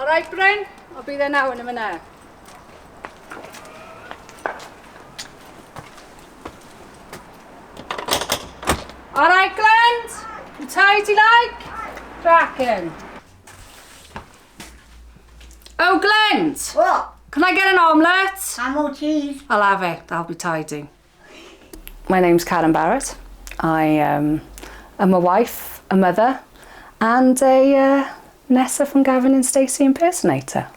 All right, Bryn, I'll be there now in a minute. All right, Glenn, you tidy like? Cracking. Oh, Glenn. What? Can I get an omelette? And more cheese. I'll have it, I'll be tidy. My name's Karen Barrett. I am a wife, a mother, and a Nessa from Gavin and Stacey impersonator.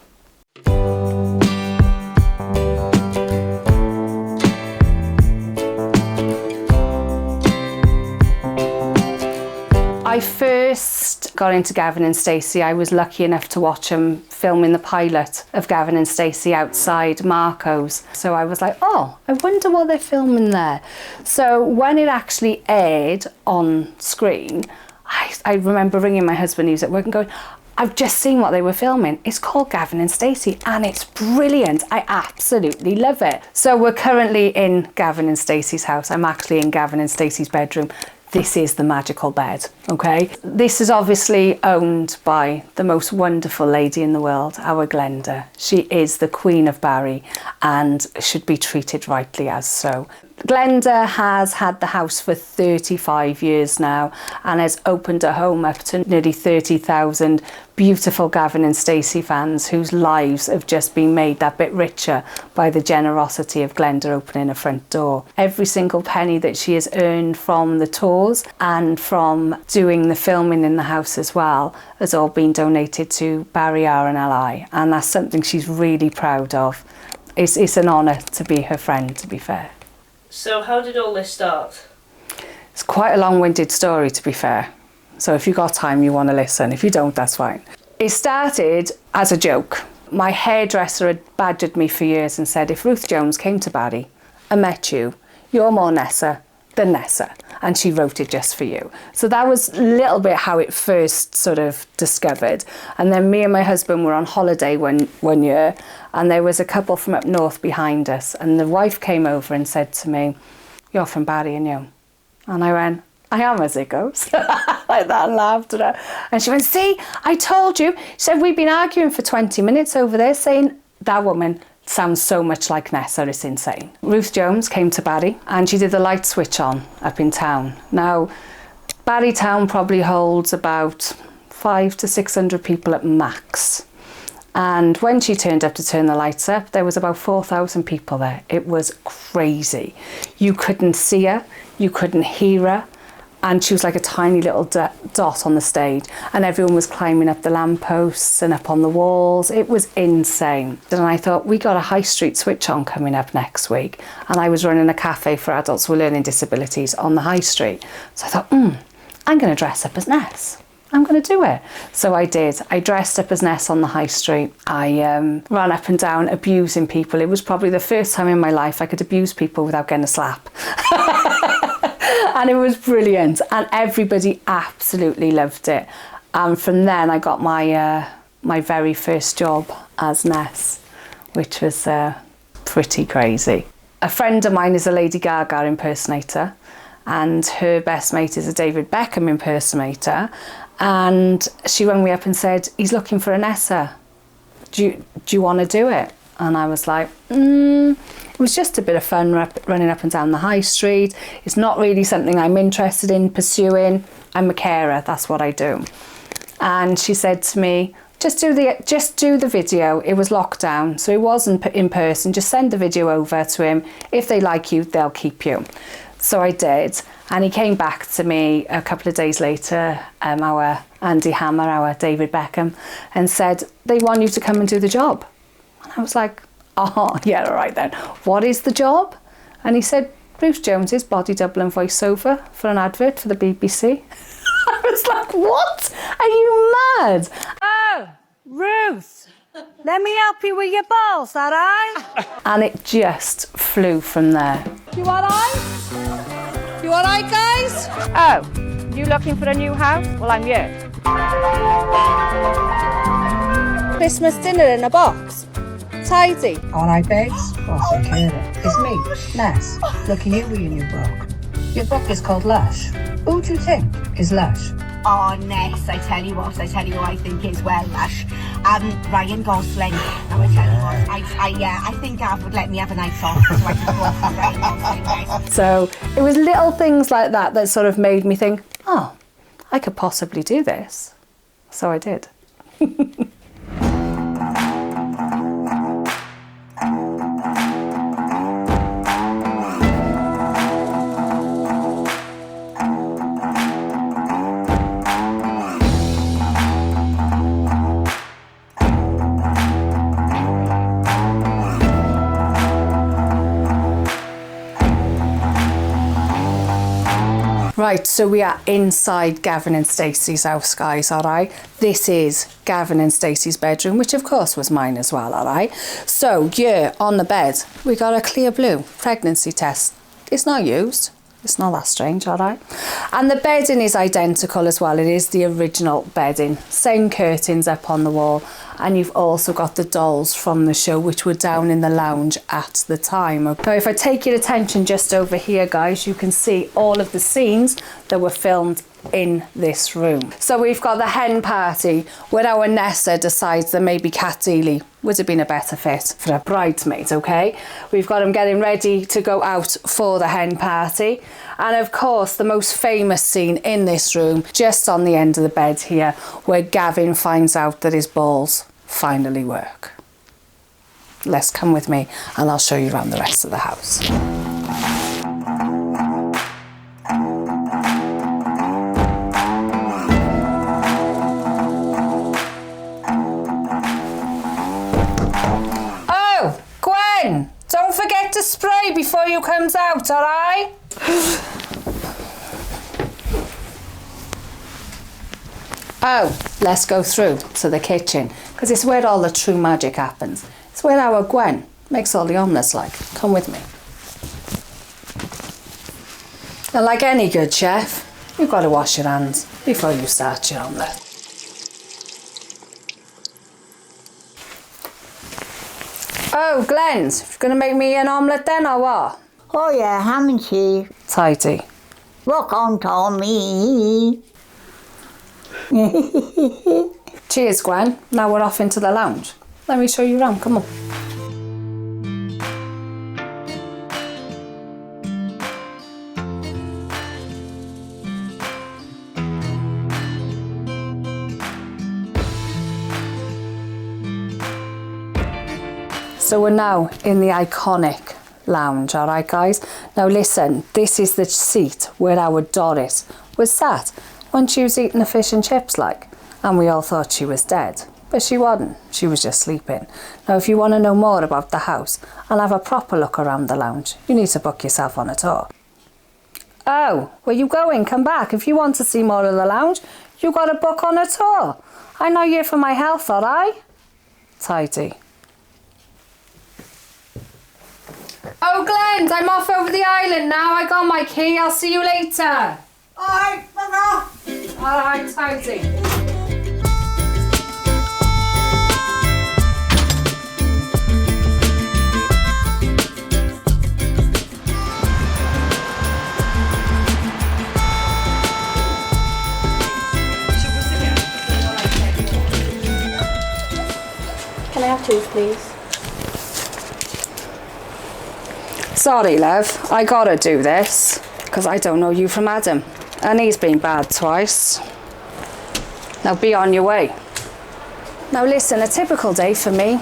I first got into Gavin and Stacey. I was lucky enough to watch them filming the pilot of Gavin and Stacey outside Marco's. So I was like, oh, I wonder what they're filming there. So when it actually aired on screen, I remember ringing my husband, he was at work, and going, I've just seen what they were filming. It's called Gavin and Stacey and it's brilliant. I absolutely love it. So we're currently in Gavin and Stacey's house. I'm actually in Gavin and Stacey's bedroom. This is the magical bed, okay? This is obviously owned by the most wonderful lady in the world, our Glenda. She is the Queen of Barry and should be treated rightly as so. Glenda has had the house for 35 years now and has opened a home up to nearly 30,000 beautiful Gavin and Stacey fans whose lives have just been made that bit richer by the generosity of Glenda opening a front door. Every single penny that she has earned from the tours and from doing the filming in the house as well has all been donated to Barry RNLI, and that's something she's really proud of. It's an honour to be her friend, to be fair. So how did all this start? It's quite a long-winded story, to be fair. So if you've got time, you want to listen. If you don't, that's fine. It started as a joke. My hairdresser had badgered me for years and said, if Ruth Jones came to Barry and met you, you're more Nessa than Nessa. And she wrote it just for you. So that was a little bit how it first sort of discovered. And then me and my husband were on holiday one year, and there was a couple from up north behind us, and the wife came over and said to me, you're from Barry, aren't you? And I went, I am, as it goes. Like that, and laughed at her. And she went, see, I told you. She said, we've been arguing for 20 minutes over there saying that woman sounds so much like Nessa, it's insane. Ruth Jones came to Barry and she did the light switch on up in town. Now, Barry town probably holds about 500 to 600 people at max. And when she turned up to turn the lights up, there was about 4,000 people there. It was crazy. You couldn't see her, you couldn't hear her. And she was like a tiny little dot on the stage, and everyone was climbing up the lampposts and up on the walls. It was insane. And I thought, we got a high street switch on coming up next week, and I was running a cafe for adults with learning disabilities on the high street. So I thought, I'm going to dress up as Ness. I'm going to do it. So I did. I dressed up as Ness on the high street. I ran up and down abusing people. It was probably the first time in my life I could abuse people without getting a slap. And it was brilliant, and everybody absolutely loved it. And from then I got my my very first job as Ness, which was pretty crazy. A friend of mine is a Lady Gaga impersonator, and her best mate is a David Beckham impersonator, and she rang me up and said, he's looking for a Nessa. Do you want to do it? And I was like, it was just a bit of fun running up and down the high street. It's not really something I'm interested in pursuing. I'm a carer, that's what I do. And she said to me, just do the video. It was lockdown, so it wasn't in person. Just send the video over to him. If they like you, they'll keep you. So I did. And he came back to me a couple of days later, our Andy Hammer, our David Beckham, and said, they want you to come and do the job. And I was like, oh, yeah, all right then. What is the job? And he said, Ruth Jones's body double and voiceover for an advert for the BBC. I was like, what? Are you mad? Oh, Ruth, let me help you with your balls, all right? And it just flew from there. You all right? You all right, guys? Oh, you looking for a new house? Well, I'm here. Christmas dinner in a box. Tidy. All right, babes? Well, take care of it. It's me, Ness, looking at you with your new book. Your book is called Lush. Who do you think is Lush? Oh, Ness, I tell you who I think is well, Lush. Ryan Gosling. Now, I tell you what, I think Gav would let me have a night off so I can go off with Ryan Gosling, Ness. So it was little things like that that sort of made me think, oh, I could possibly do this. So I did. Right, so we are inside Gavin and Stacey's house, guys, all right? This is Gavin and Stacey's bedroom, which of course was mine as well, all right? So, yeah, on the bed, we got a clear blue pregnancy test. It's not used. It's not that strange, all right? And the bedding is identical as well. It is the original bedding. Same curtains up on the wall. And you've also got the dolls from the show, which were down in the lounge at the time. Okay, if I take your attention just over here, guys, you can see all of the scenes that were filmed in this room. So we've got the hen party where our Nessa decides that maybe Keely would have been a better fit for a bridesmaid, okay? We've got him getting ready to go out for the hen party. And of course, the most famous scene in this room, just on the end of the bed here, where Gavin finds out that his balls finally work. Let's come with me and I'll show you around the rest of the house. Oh, Gwen, don't forget to spray before you comes out, all right? Oh, let's go through to the kitchen, because it's where all the true magic happens. It's where our Gwen makes all the omelettes like. Come with me. And like any good chef, you've got to wash your hands before you start your omelette. Oh, Glenn's, you're going to make me an omelette then, or what? Oh yeah, ham and cheese. Tidy. Rock on, Tommy. Cheers, Gwen. Now we're off into the lounge. Let me show you around, come on. So we're now in the iconic lounge, all right, guys? Now listen, this is the seat where our Doris was sat when she was eating the fish and chips, like, and we all thought she was dead. But she wasn't, she was just sleeping. Now, if you want to know more about the house and have a proper look around the lounge, you need to book yourself on a tour. Oh, where you going? Come back. If you want to see more of the lounge, you got to book on a tour. I'm not here for my health, all right? Tidy. Oh, Glenn, I'm off over the island now. I got my key. I'll see you later. All right, fuck off. All right, tidy. Can I have two, please? Sorry, love. I gotta do this because I don't know you from Adam. And he's been bad twice. Now be on your way. Now listen, a typical day for me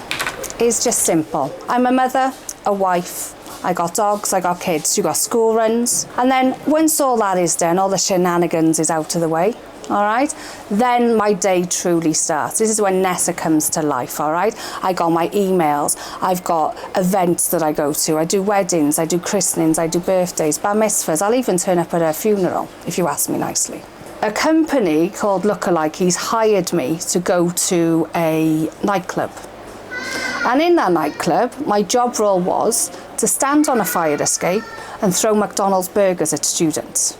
is just simple. I'm a mother, a wife, I got dogs, I got kids, you got school runs. And then once all that is done, all the shenanigans is out of the way, all right? Then my day truly starts. This is when Nessa comes to life, all right? I got my emails, I've got events that I go to, I do weddings, I do christenings, I do birthdays, bar mitzvahs, I'll even turn up at a funeral, if you ask me nicely. A company called Lookalike, he's hired me to go to a nightclub. And in that nightclub, my job role was to stand on a fire escape and throw McDonald's burgers at students.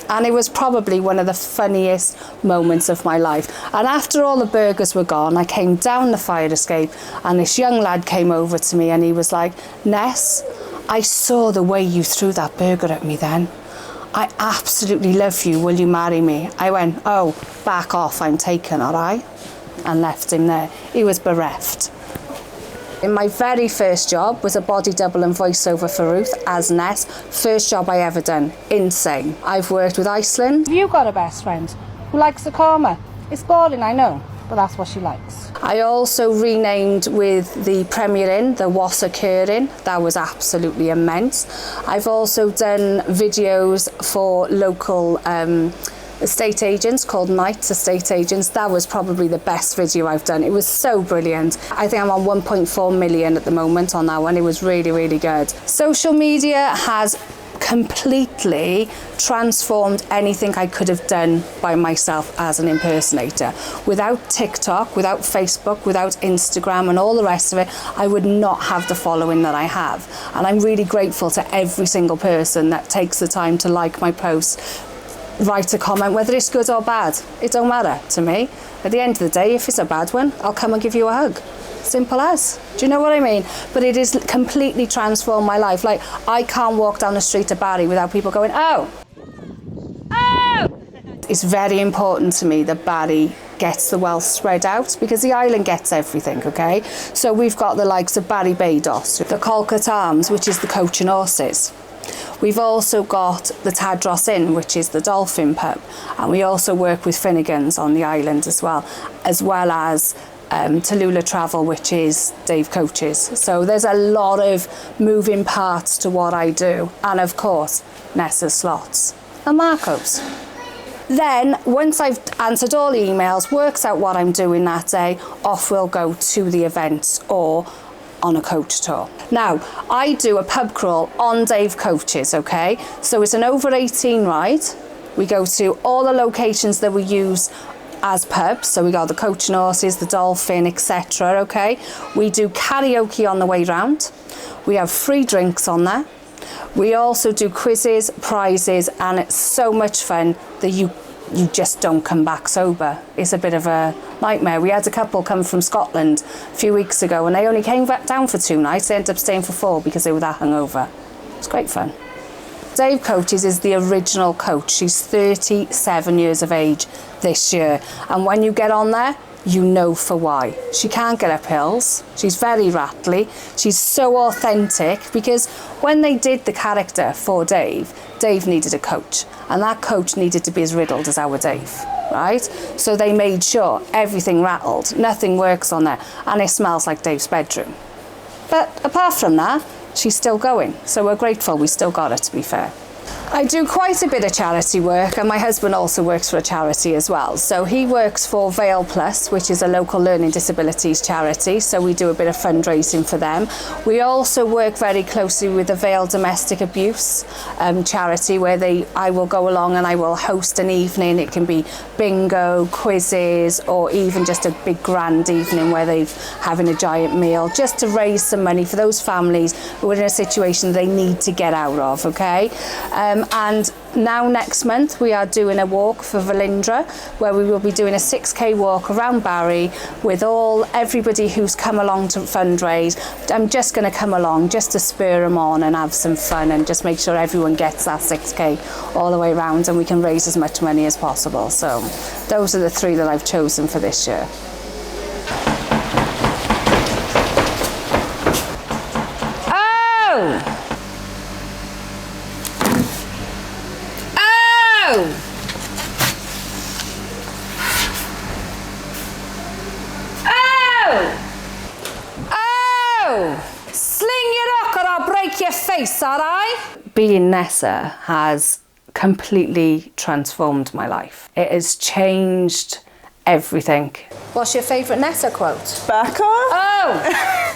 And it was probably one of the funniest moments of my life. And after all the burgers were gone, I came down the fire escape and this young lad came over to me and he was like, Ness, I saw the way you threw that burger at me then. I absolutely love you, will you marry me? I went, oh, back off, I'm taken, all right? And left him there. He was bereft. In my very first job was a body double and voiceover for Ruth as Ness. First job I ever done. Insane. I've worked with Iceland. Have you got a best friend who likes the karma? It's boring, I know, but that's what she likes. I also renamed with the Premier Inn, the What's Occurring. That was absolutely immense. I've also done videos for local estate agents called Knights Estate Agents. That was probably the best video I've done. It was so brilliant. I think I'm on 1.4 million at the moment on that one. It was really, really good. Social media has completely transformed anything I could have done by myself as an impersonator. Without TikTok, without Facebook, without Instagram and all the rest of it, I would not have the following that I have. And I'm really grateful to every single person that takes the time to like my posts, write a comment, whether it's good or bad. It don't matter to me. At the end of the day, if it's a bad one, I'll come and give you a hug. Simple as. Do you know what I mean? But it has completely transformed my life. Like, I can't walk down the street of Barry without people going, oh! Oh! It's very important to me that Barry gets the wealth spread out because the island gets everything, okay? So we've got the likes of Barrybados, the Colquitt Arms, which is the coach and horses. We've also got the Tadros Inn, which is the dolphin pub, and we also work with Finnegan's on the island as well as Tallulah Travel, which is Dave Coaches. So there's a lot of moving parts to what I do, and of course Nessa's Slots and Marco's. Then once I've answered all the emails, works out what I'm doing that day, off we'll go to the events or on a coach tour. Now, I do a pub crawl on Dave Coaches, okay? So it's an over 18 ride. We go to all the locations that we use as pubs. So we got the Coach and Horses, the Dolphin, etc, okay? We do karaoke on the way round. We have free drinks on there. We also do quizzes, prizes, and it's so much fun that you just don't come back sober. It's a bit of a nightmare. We had a couple come from Scotland a few weeks ago and they only came back down for 2 nights. They ended up staying for 4 because they were that hungover. It's great fun. Dave Coaches is the original coach. She's 37 years of age this year. And when you get on there, you know for why. She can't get up hills. She's very rattly. She's so authentic because when they did the character for Dave, Dave needed a coach. And that coach needed to be as riddled as our Dave, right? So they made sure everything rattled, nothing works on there, and it smells like Dave's bedroom. But apart from that, she's still going. So we're grateful we still got her, to be fair. I do quite a bit of charity work, and my husband also works for a charity as well. So he works for Vale Plus, which is a local learning disabilities charity. So we do a bit of fundraising for them. We also work very closely with the Vale Domestic Abuse charity, where I will go along and I will host an evening. It can be bingo, quizzes, or even just a big grand evening where they're having a giant meal, just to raise some money for those families who are in a situation they need to get out of, okay? And now next month we are doing a walk for Valindra, where we will be doing a 6k walk around Barry with everybody who's come along to fundraise. I'm just going to come along just to spur them on and have some fun and just make sure everyone gets that 6k all the way around and we can raise as much money as possible. So those are the 3 that I've chosen for this year. Oh! Sling your rock or I'll break your face, alright? Being Nessa has completely transformed my life. It has changed everything. What's your favourite Nessa quote? Back off.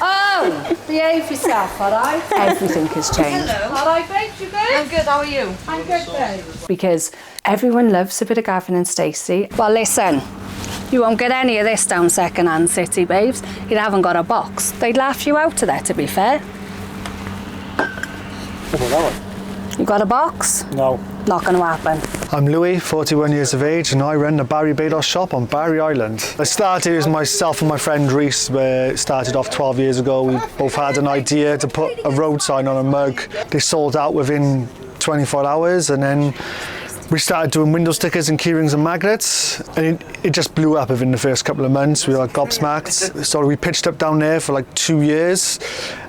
Oh, behave yourself, alright? Everything has changed. Hello. Alright, babe, you good? I'm good, how are you? I'm good, babe. Because everyone loves a bit of Gavin and Stacey. Well, listen, you won't get any of this down Second-Hand City, babes. You haven't got a box. They'd laugh you out of there, to be fair. You got a box? No. Not going to happen. I'm Louis, 41 years of age, and I run the Barrybados shop on Barry Island. I started as myself and my friend Reese. We started off 12 years ago. We both had an idea to put a road sign on a mug. They sold out within 24 hours, and then we started doing window stickers and keyrings and magnets, and it just blew up within the first couple of months. We were like gobsmacked. So we pitched up down there for like 2 years,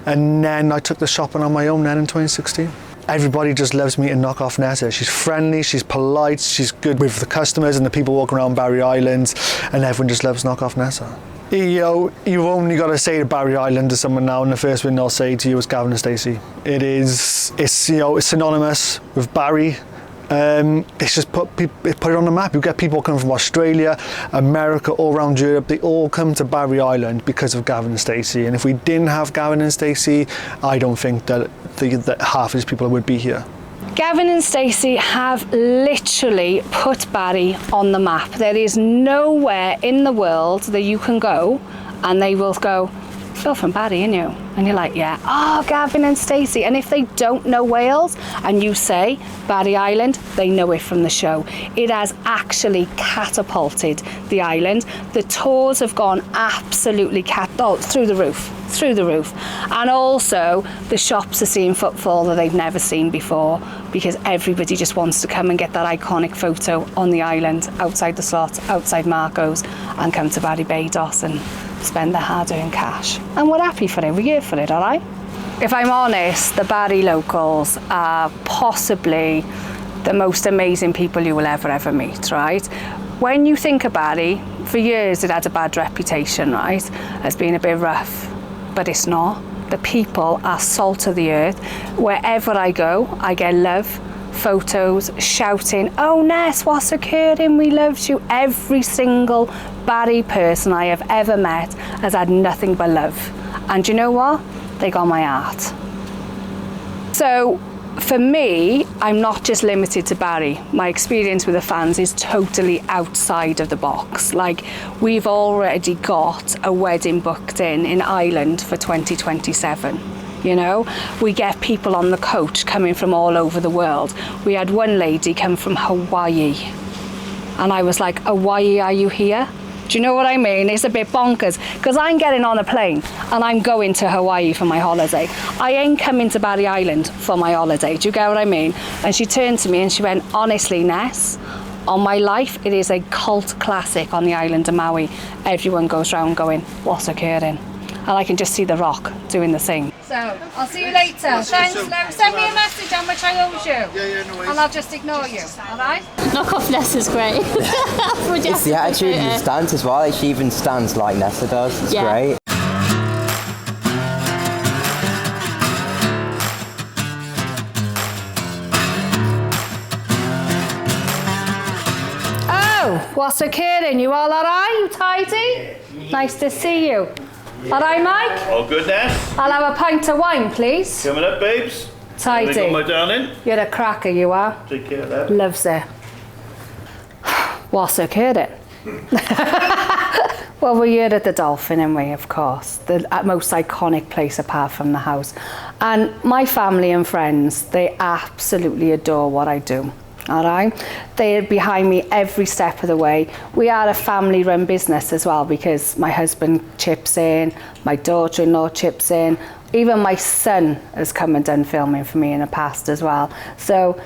and then I took the shop on my own then in 2016. Everybody just loves me to knock off Nessa. She's friendly, she's polite, she's good with the customers and the people walking around Barry Island, and everyone just loves knock off Nessa. You know, you've only got to say to Barry Island to someone now, and the first thing they'll say to you is Gavin Stacey. It's you know, it's synonymous with Barry. It's just put it on the map. You get people coming from Australia, America, all around Europe. They all come to Barry Island because of Gavin and Stacey. And if we didn't have Gavin and Stacey, I don't think that half of these people would be here. Gavin and Stacey have literally put Barry on the map. There is nowhere in the world that you can go and they will go, "You're from Barry, aren't you?" And you're like, "Yeah." "Oh, Gavin and Stacey." And if they don't know Wales and you say Barry Island, they know it from the show. It has actually catapulted the island. The tours have gone absolutely through the roof. And also the shops are seeing footfall that they've never seen before, because everybody just wants to come and get that iconic photo on the island, outside the slot, outside Marco's, and come to Bayliss and spend their hard-earned cash. And we're happy for it, we're here for it, all right? If I'm honest, the Barry locals are possibly the most amazing people you will ever meet, right? When you think of Barry, for years it had a bad reputation, right? As being a bit rough, but it's not. The people are salt of the earth. Wherever I go, I get love, photos, shouting, "Oh Ness, what's occurring? We loved you." Every single Barry person I have ever met has had nothing but love. And you know what? They got my heart. So for me, I'm not just limited to Barry. My experience with the fans is totally outside of the box. Like, we've already got a wedding booked in Ireland for 2027. You know, we get people on the coach coming from all over the world. We had one lady come from Hawaii, and I was like, "Hawaii, are you here?" Do you know what I mean? It's a bit bonkers, because I'm getting on a plane and I'm going to Hawaii for my holiday. I ain't coming to Barry Island for my holiday. Do you get what I mean? And she turned to me and she went, "Honestly, Ness, on my life, it is a cult classic on the island of Maui. Everyone goes round going, 'What's occurring?'" And I can just see The Rock doing the same. So, I'll see you later. Thanks, Lou. Send me a message how much I owe you. Yeah, no worries. And I'll just ignore you, all right? Knock off Ness is great. It's the attitude and the stance as well. Like, she even stands like Nessa does. It's great. Oh, what's occurring? You all right? You tidy? Nice to see you. All right, Mike? All good, Ness? I'll have a pint of wine, please. Coming up, babes. Tidy. There you go, my darling. You're a cracker, you are. Take care of that. Loves it. What's occurring? Well, we're here at the Dolphin, and we, of course, the most iconic place apart from the house. And my family and friends, they absolutely adore what I do. All right, they're behind me every step of the way. We are a family-run business as well, because my husband chips in, my daughter-in-law chips in, even my son has come and done filming for me in the past as well. So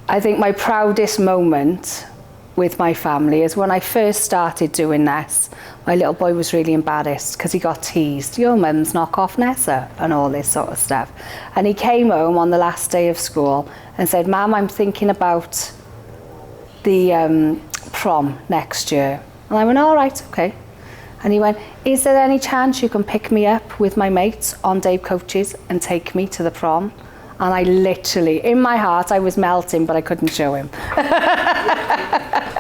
I think my proudest moment with my family is when I first started doing this. My little boy was really embarrassed because he got teased. "Your mum's knock off Nessa," and all this sort of stuff. And he came home on the last day of school and said, "Mum, I'm thinking about the prom next year." And I went, "All right, okay." And he went, "Is there any chance you can pick me up with my mates on Dave Coaches and take me to the prom?" And I literally, in my heart, I was melting, but I couldn't show him.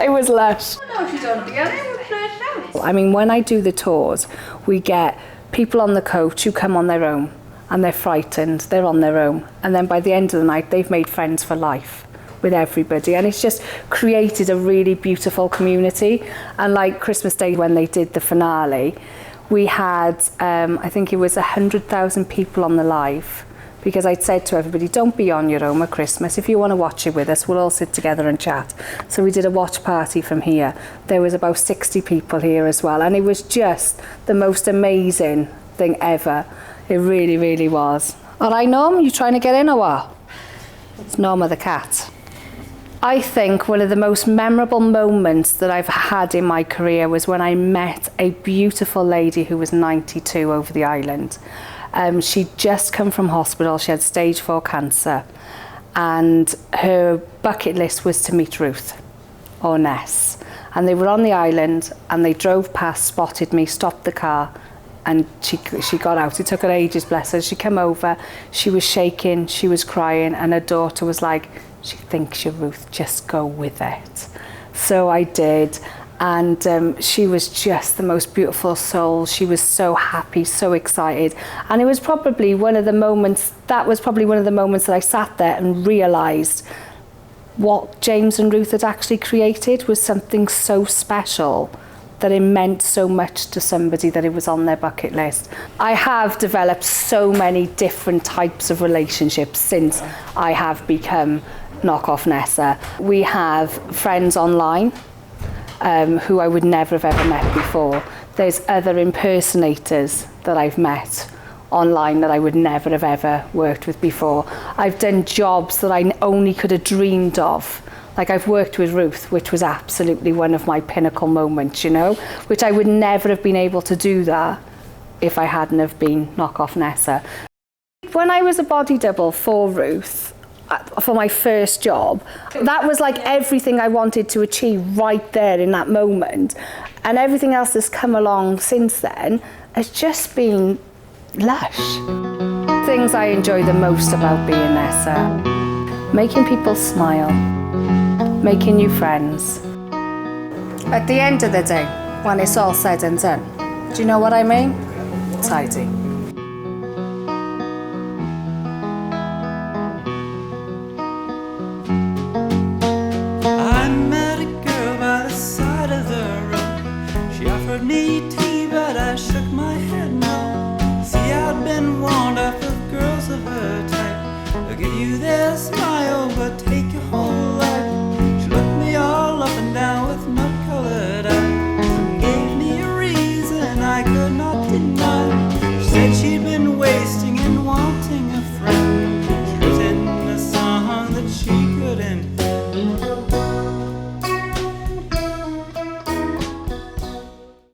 It was lush. I mean, when I do the tours, we get people on the coach who come on their own, and they're frightened, they're on their own. And then by the end of the night, they've made friends for life with everybody. And it's just created a really beautiful community. And like Christmas Day, when they did the finale, we had, I think it was 100,000 people on the live, because I'd said to everybody, don't be on your own at Christmas. If you want to watch it with us, we'll all sit together and chat. So we did a watch party from here. There was about 60 people here as well. And it was just the most amazing thing ever. It really, really was. All right, Norm, you trying to get in or what? It's Norma the cat. I think one of the most memorable moments that I've had in my career was when I met a beautiful lady who was 92 over the island. She'd just come from hospital, she had stage 4 cancer, and her bucket list was to meet Ruth, or Ness. And they were on the island and they drove past, spotted me, stopped the car, and she got out. It took her ages, bless her. She came over, she was shaking, she was crying, and her daughter was like, she thinks you're Ruth, just go with it. So I did, and she was just the most beautiful soul. She was so happy, so excited, and it was probably one of the moments, that I sat there and realised what James and Ruth had actually created was something so special that it meant so much to somebody that it was on their bucket list. I have developed so many different types of relationships since I have become Knockoff Nessa. We have friends online who I would never have ever met before. There's other impersonators that I've met online that I would never have ever worked with before. I've done jobs that I only could have dreamed of. Like I've worked with Ruth, which was absolutely one of my pinnacle moments, you know, which I would never have been able to do that if I hadn't have been Knockoff Nessa. When I was a body double for Ruth, for my first job, that was like everything I wanted to achieve right there in that moment. And everything else that's come along since then has just been lush. Things I enjoy the most about being Nessa: making people smile, making new friends. At the end of the day, when it's all said and done, do you know what I mean? Tidy. I met a girl by the side of the road. She offered me tea, but I shook my head no. See, I'd been warned off of girls of her type. They'll give you their smile, but take your whole